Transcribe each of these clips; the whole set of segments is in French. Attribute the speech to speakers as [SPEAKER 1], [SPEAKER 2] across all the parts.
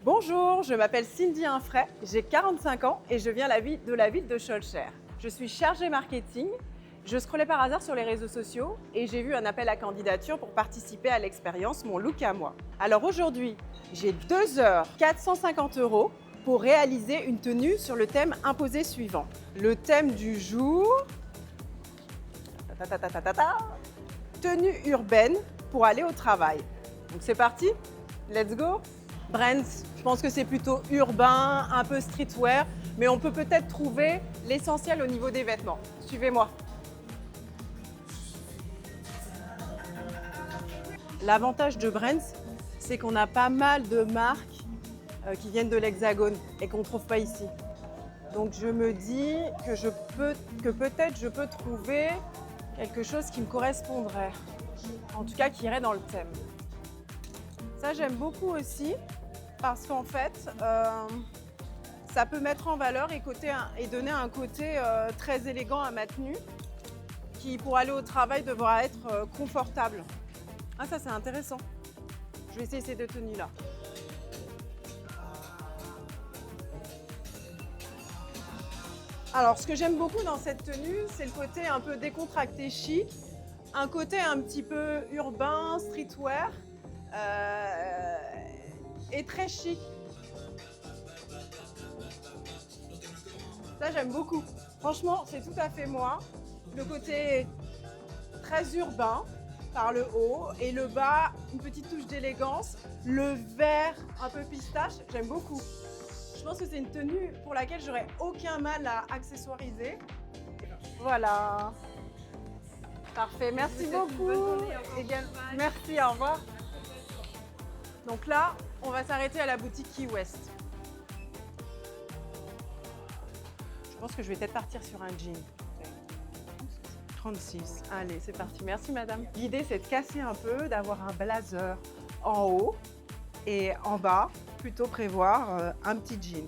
[SPEAKER 1] Bonjour, je m'appelle Cindy Infray, j'ai 45 ans et je viens de la ville de Schœlcher. Je suis chargée marketing. Je scrollais par hasard sur les réseaux sociaux et j'ai vu un appel à candidature pour participer à l'expérience Mon Look à moi. Alors aujourd'hui, j'ai 2 heures, 450 € pour réaliser une tenue sur le thème imposé suivant. Le thème du jour, tenue urbaine pour aller au travail. Donc c'est parti, let's go. Brands, je pense que c'est plutôt urbain, un peu streetwear, mais on peut peut-être trouver l'essentiel au niveau des vêtements. Suivez-moi. L'avantage de Brands, c'est qu'on a pas mal de marques qui viennent de l'Hexagone et qu'on ne trouve pas ici. Donc je me dis que peut-être je peux trouver quelque chose qui me correspondrait, en tout cas qui irait dans le thème. Ça j'aime beaucoup aussi parce qu'en fait ça peut mettre en valeur et donner un côté très élégant à ma tenue qui pour aller au travail devra être confortable. Ah ça c'est intéressant. Je vais essayer ces 2 tenues là. Alors ce que j'aime beaucoup dans cette tenue, c'est le côté un peu décontracté chic, un côté un petit peu urbain, streetwear et très chic. Ça j'aime beaucoup. Franchement c'est tout à fait moi. Le côté très urbain par le haut et le bas, une petite touche d'élégance. Le vert un peu pistache, j'aime beaucoup. Je pense que c'est une tenue pour laquelle j'aurais aucun mal à accessoiriser. Voilà. Parfait, merci beaucoup. Merci, au revoir. Donc là, on va s'arrêter à la boutique Key West. Je pense que je vais peut-être partir sur un jean. 36. Allez, c'est parti. Merci, madame. L'idée, c'est de casser un peu, d'avoir un blazer en haut et en bas, plutôt prévoir un petit jean.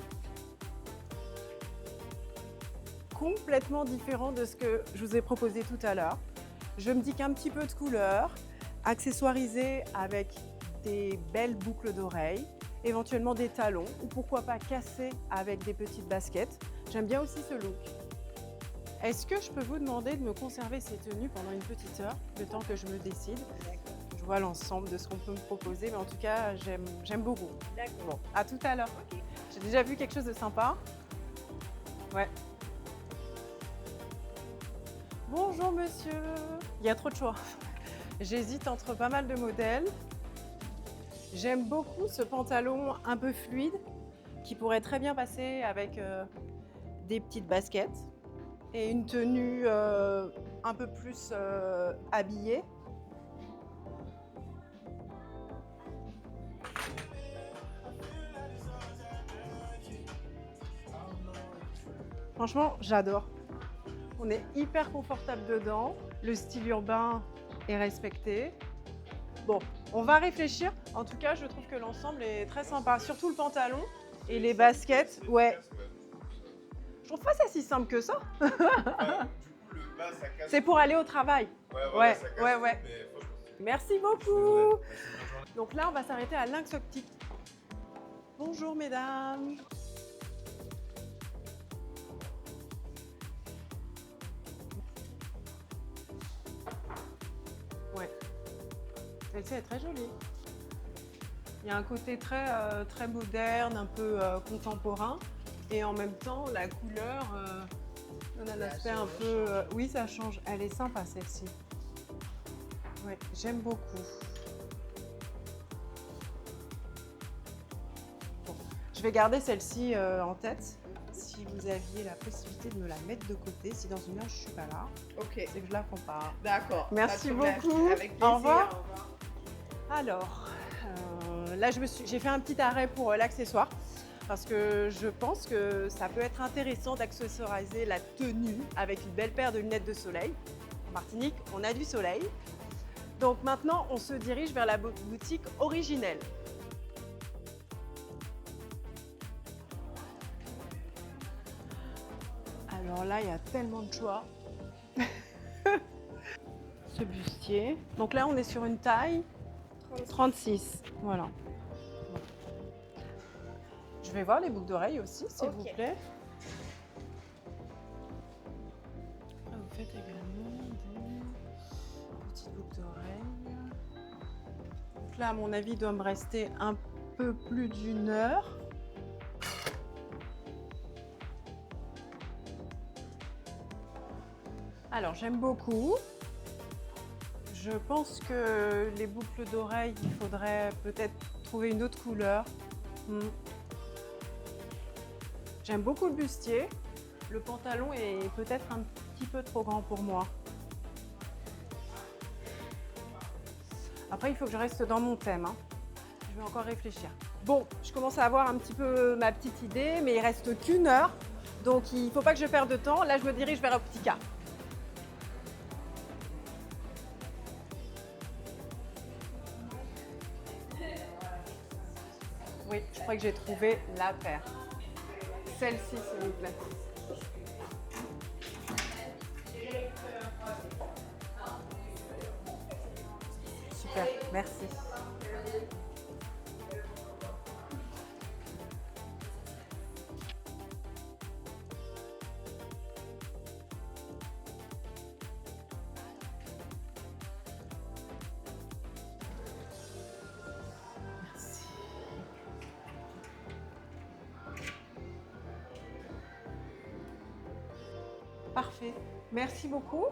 [SPEAKER 1] Complètement différent de ce que je vous ai proposé tout à l'heure. Je me dis qu'un petit peu de couleur, accessoirisé avec des belles boucles d'oreilles, éventuellement des talons ou pourquoi pas casser avec des petites baskets. J'aime bien aussi ce look. Est-ce que je peux vous demander de me conserver ces tenues pendant une petite heure, le temps que je me décide? Je vois l'ensemble de ce qu'on peut me proposer, mais en tout cas, j'aime beaucoup.
[SPEAKER 2] D'accord.
[SPEAKER 1] Bon, à tout à l'heure.
[SPEAKER 2] Ok.
[SPEAKER 1] J'ai déjà vu quelque chose de sympa. Ouais. Bonjour monsieur. Il y a trop de choix. J'hésite entre pas mal de modèles. J'aime beaucoup ce pantalon un peu fluide qui pourrait très bien passer avec des petites baskets et une tenue un peu plus habillée. Franchement, j'adore. On est hyper confortable dedans. Le style urbain est respecté. Bon, on va réfléchir. En tout cas, je trouve que l'ensemble est très sympa. Surtout le pantalon et les baskets. Ouais. Je trouve pas ça si simple que ça. C'est pour aller au travail. Ouais. Merci beaucoup. Donc là, on va s'arrêter à Lynx Optique. Bonjour mesdames. Ouais. Celle-ci est très jolie. Il y a un côté très moderne, un peu contemporain. Et en même temps, la couleur donne un aspect un peu... oui, ça change. Elle est sympa, celle-ci. Ouais, j'aime beaucoup. Bon, je vais garder celle-ci en tête. Si vous aviez la possibilité de me la mettre de côté, si dans une heure je ne suis pas là,
[SPEAKER 2] Ok.
[SPEAKER 1] c'est que je la compare.
[SPEAKER 2] D'accord.
[SPEAKER 1] Merci
[SPEAKER 2] Pas de problème.
[SPEAKER 1] beaucoup.
[SPEAKER 2] Avec plaisir.
[SPEAKER 1] Au revoir. Alors, là, j'ai fait un petit arrêt pour l'accessoire parce que je pense que ça peut être intéressant d'accessoriser la tenue avec une belle paire de lunettes de soleil. En Martinique, on a du soleil. Donc maintenant, on se dirige vers la boutique Originelle. Alors là, il y a tellement de choix. Ce bustier. Donc là, on est sur une taille 36. Voilà. Je vais voir les boucles d'oreilles aussi, s'il vous plaît. Là, vous faites également des petites boucles d'oreilles. Donc là, à mon avis, il doit me rester un peu plus d'1 heure. Alors, j'aime beaucoup. Je pense que les boucles d'oreilles, il faudrait peut-être trouver une autre couleur. J'aime beaucoup le bustier. Le pantalon est peut-être un petit peu trop grand pour moi. Après, il faut que je reste dans mon thème. Je vais encore réfléchir. Bon, je commence à avoir un petit peu ma petite idée, mais il reste qu'1 heure. Donc, il ne faut pas que je perde de temps. Là, je me dirige vers Optica. Oui, je crois que j'ai trouvé la paire. Celle-ci, s'il vous plaît. Super, merci. Parfait. Merci beaucoup.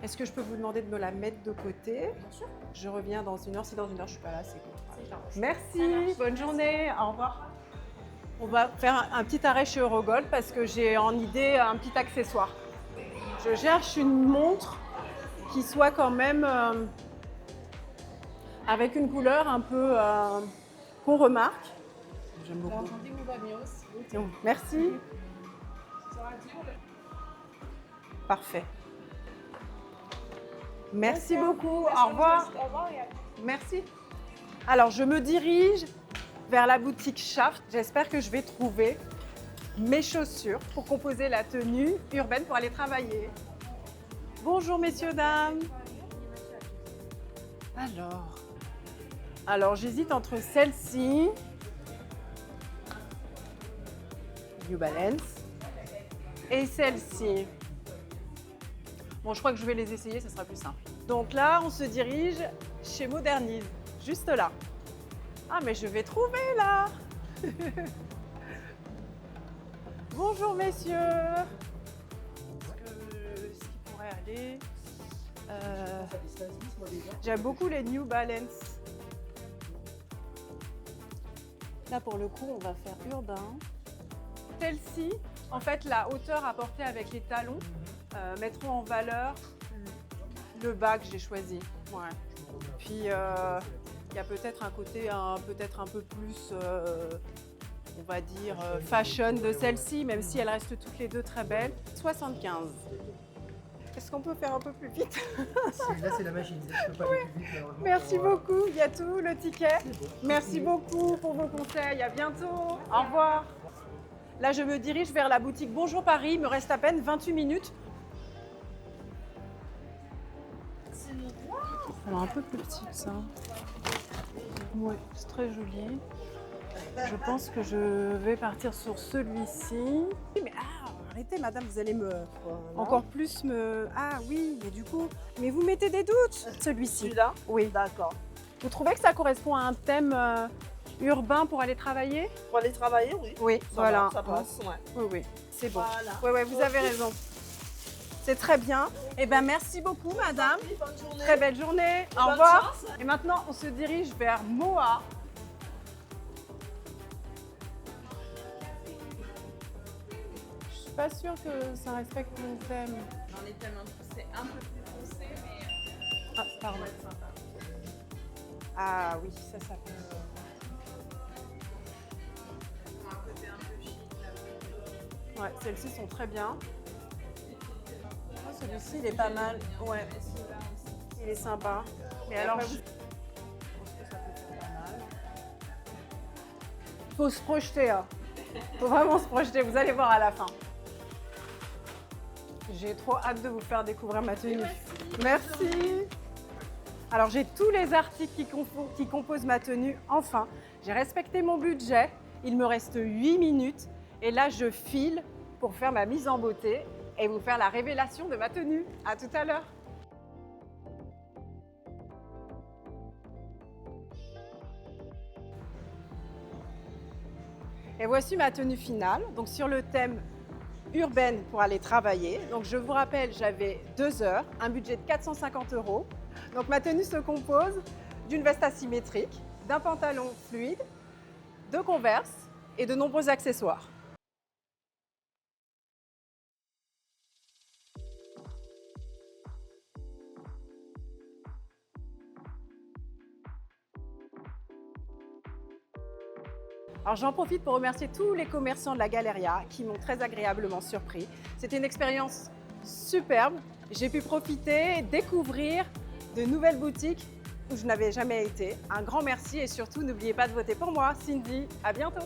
[SPEAKER 1] Est-ce que je peux vous demander de me la mettre de côté?
[SPEAKER 2] Bien sûr.
[SPEAKER 1] Je reviens dans 1 heure. Si dans 1 heure je suis pas là, c'est cool.
[SPEAKER 2] C'est
[SPEAKER 1] Merci. Bonne journée. Au revoir. On va faire un petit arrêt chez Eurogold parce que j'ai en idée un petit accessoire. Je cherche une montre qui soit quand même avec une couleur un peu qu'on remarque. J'aime beaucoup. Donc, merci. Parfait. Merci beaucoup. Au revoir. Merci. Alors, je me dirige vers la boutique Shaft. J'espère que je vais trouver mes chaussures pour composer la tenue urbaine pour aller travailler. Bonjour, messieurs, dames. Alors j'hésite entre celle-ci, New Balance, et celle-ci. Bon, je crois que je vais les essayer, ce sera plus simple. Donc là, on se dirige chez Modernise, juste là. Ah, mais je vais trouver là. Bonjour, messieurs. Est-ce qu'il pourrait aller J'aime beaucoup les New Balance. Là, pour le coup, on va faire urbain. Celle-ci, en fait, la hauteur apportée avec les talons mettront en valeur le bas que j'ai choisi. Ouais. Puis, il y a peut-être un côté peut-être un peu plus, on va dire, fashion de celle-ci, même si elles restent toutes les deux très belles. 75. Est-ce qu'on peut faire un peu plus vite?
[SPEAKER 3] Là, c'est la machine. Je peux pas aller plus vite, malheureusement.
[SPEAKER 1] Merci beaucoup. Il y a tout, le ticket.
[SPEAKER 3] Bon.
[SPEAKER 1] Merci beaucoup pour vos conseils. À bientôt. Au revoir. Là, je me dirige vers la boutique Bonjour Paris. Il me reste à peine 28 minutes. Alors, un peu plus petit que ça. Oui, c'est très joli. Je pense que je vais partir sur celui-ci. Mais arrêtez, madame, vous allez encore plus me... Ah oui, mais du coup... Mais vous mettez des doutes, celui-ci.
[SPEAKER 2] Celui-là?
[SPEAKER 1] Oui.
[SPEAKER 2] D'accord.
[SPEAKER 1] Vous trouvez que ça correspond à un thème urbain pour aller travailler?
[SPEAKER 2] Pour aller travailler, oui.
[SPEAKER 1] Oui,
[SPEAKER 2] Ça
[SPEAKER 1] voilà.
[SPEAKER 2] va, ça passe, ouais.
[SPEAKER 1] Oui, oui, c'est bon.
[SPEAKER 2] Voilà.
[SPEAKER 1] Oui, oui, vous avez raison. C'est très bien. Eh bien, merci beaucoup, madame.
[SPEAKER 2] Merci, bonne journée.
[SPEAKER 1] Très belle journée. Au
[SPEAKER 2] bonne
[SPEAKER 1] revoir.
[SPEAKER 2] chance.
[SPEAKER 1] Et maintenant, on se dirige vers Moa. Je suis pas sûre que ça respecte mon thème.
[SPEAKER 4] Dans les thèmes c'est un peu plus foncé, mais
[SPEAKER 1] Ah, pardon.
[SPEAKER 4] ça va être sympa.
[SPEAKER 1] Ah oui, ça peut...
[SPEAKER 4] Un côté un peu chic. Là.
[SPEAKER 1] Ouais, celles-ci sont très bien. Oh, celui-ci, il est pas mal. Ouais,
[SPEAKER 4] Et celui-là aussi.
[SPEAKER 1] il est sympa. Mais
[SPEAKER 4] Et
[SPEAKER 1] alors,
[SPEAKER 4] après,
[SPEAKER 1] je pense que ça peut faire pas mal. Faut se projeter, hein. Faut vraiment se projeter. Vous allez voir à la fin. J'ai trop hâte de vous faire découvrir ma tenue. Merci. Alors, j'ai tous les articles qui composent ma tenue. Enfin, j'ai respecté mon budget Il me reste 8 minutes et là, je file pour faire ma mise en beauté et vous faire la révélation de ma tenue. À tout à l'heure. Et voici ma tenue finale, donc sur le thème urbaine pour aller travailler. Donc je vous rappelle, j'avais 2 heures, un budget de 450 €. Donc ma tenue se compose d'une veste asymétrique, d'un pantalon fluide, de Converse et de nombreux accessoires. Alors j'en profite pour remercier tous les commerçants de la Galeria qui m'ont très agréablement surpris. C'était une expérience superbe. J'ai pu profiter, découvrir de nouvelles boutiques où je n'avais jamais été. Un grand merci et surtout n'oubliez pas de voter pour moi, Cindy. À bientôt.